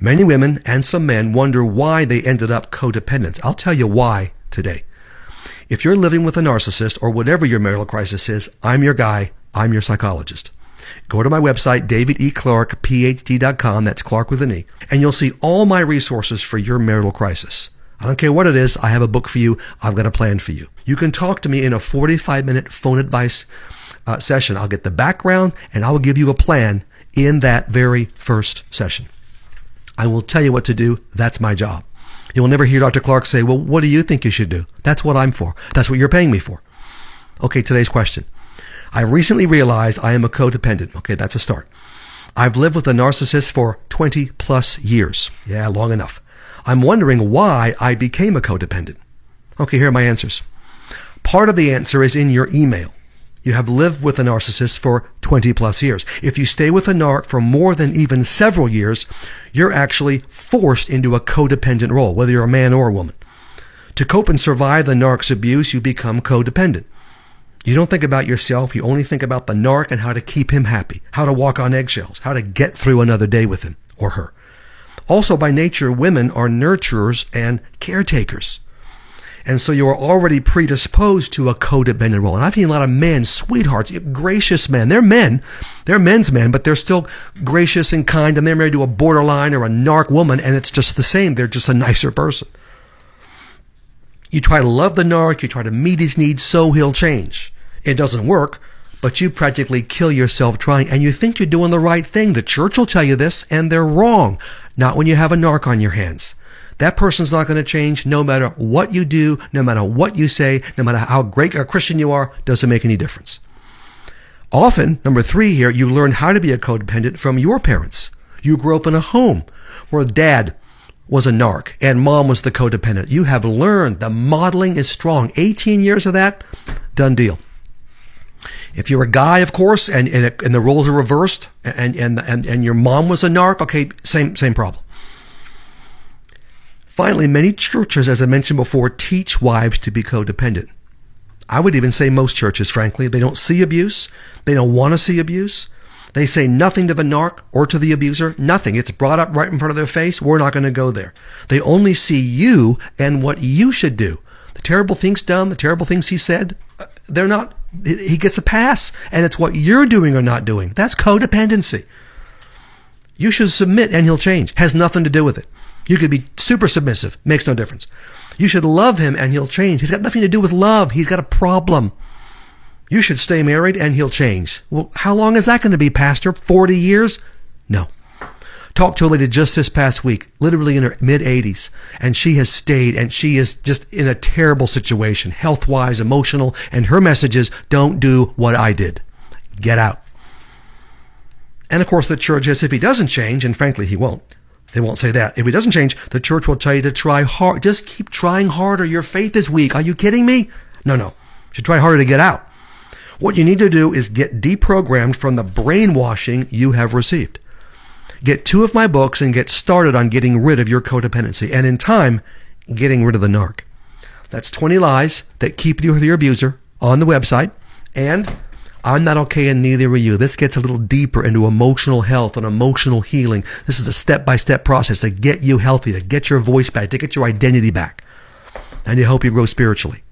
Many women and some men wonder why they ended up codependent. I'll tell you why today. If you're living with a narcissist or whatever your marital crisis is, I'm your guy. I'm your psychologist. Go to my website, davideclarke.phd.com. That's Clarke with an E. And you'll see all my resources for your marital crisis. I don't care what it is. I have a book for you. I've got a plan for you. You can talk to me in a 45-minute phone advice session. I'll get the background and I will give you a plan in that very first session. I will tell you what to do. That's my job. You will never hear Dr. Clarke say, well, what do you think you should do? That's what I'm for. That's what you're paying me for. Okay, today's question. I recently realized I am a codependent. Okay, that's a start. I've lived with a narcissist for 20 plus years. Yeah, long enough. I'm wondering why I became a codependent. Okay, here are my answers. Part of the answer is in your email. You have lived with a narcissist for 20 plus years. If you stay with a narc for more than even several years, you're actually forced into a codependent role, whether you're a man or a woman. To cope and survive the narc's abuse, you become codependent. You don't think about yourself. You only think about the narc and how to keep him happy, how to walk on eggshells, how to get through another day with him or her. Also, by nature, women are nurturers and caretakers. And so you are already predisposed to a codependent role. And I've seen a lot of men, sweethearts, gracious men. They're men. They're men's men, but they're still gracious and kind. And they're married to a borderline or a narc woman, and it's just the same. They're just a nicer person. You try to love the narc. You try to meet his needs so he'll change. It doesn't work, but you practically kill yourself trying. And you think you're doing the right thing. The church will tell you this, and they're wrong. Not when you have a narc on your hands. That person's not going to change no matter what you do, no matter what you say, no matter how great a Christian you are, doesn't make any difference. Often, number 3 here, you learn how to be a codependent from your parents. You grew up in a home where dad was a narc and mom was the codependent. You have learned the modeling is strong. 18 years of that, done deal. If you're a guy, of course, and the roles are reversed and your mom was a narc, okay, same problem. Finally, many churches, as I mentioned before, teach wives to be codependent. I would even say most churches, frankly, they don't see abuse. They don't want to see abuse. They say nothing to the narc or to the abuser, nothing. It's brought up right in front of their face. We're not going to go there. They only see you and what you should do. The terrible things done, the terrible things he said, they're not, he gets a pass, and it's what you're doing or not doing. That's codependency. You should submit and he'll change. Has nothing to do with it. You could be super submissive. Makes no difference. You should love him and he'll change. He's got nothing to do with love. He's got a problem. You should stay married and he'll change. Well, how long is that going to be, Pastor? 40 years? No. Talked to a lady just this past week, literally in her mid-80s, and she has stayed, and she is just in a terrible situation, health-wise, emotional, and her message is, don't do what I did. Get out. And of course, the church says if he doesn't change, and frankly, he won't, they won't say that. If he doesn't change, the church will tell you to try hard. Just keep trying harder. Your faith is weak. Are you kidding me? No. You should try harder to get out. What you need to do is get deprogrammed from the brainwashing you have received. Get 2 of my books and get started on getting rid of your codependency. And in time, getting rid of the narc. That's 20 lies that keep you with your abuser on the website. And I'm not okay and neither are you. This gets a little deeper into emotional health and emotional healing. This is a step-by-step process to get you healthy, to get your voice back, to get your identity back. And to help you grow spiritually.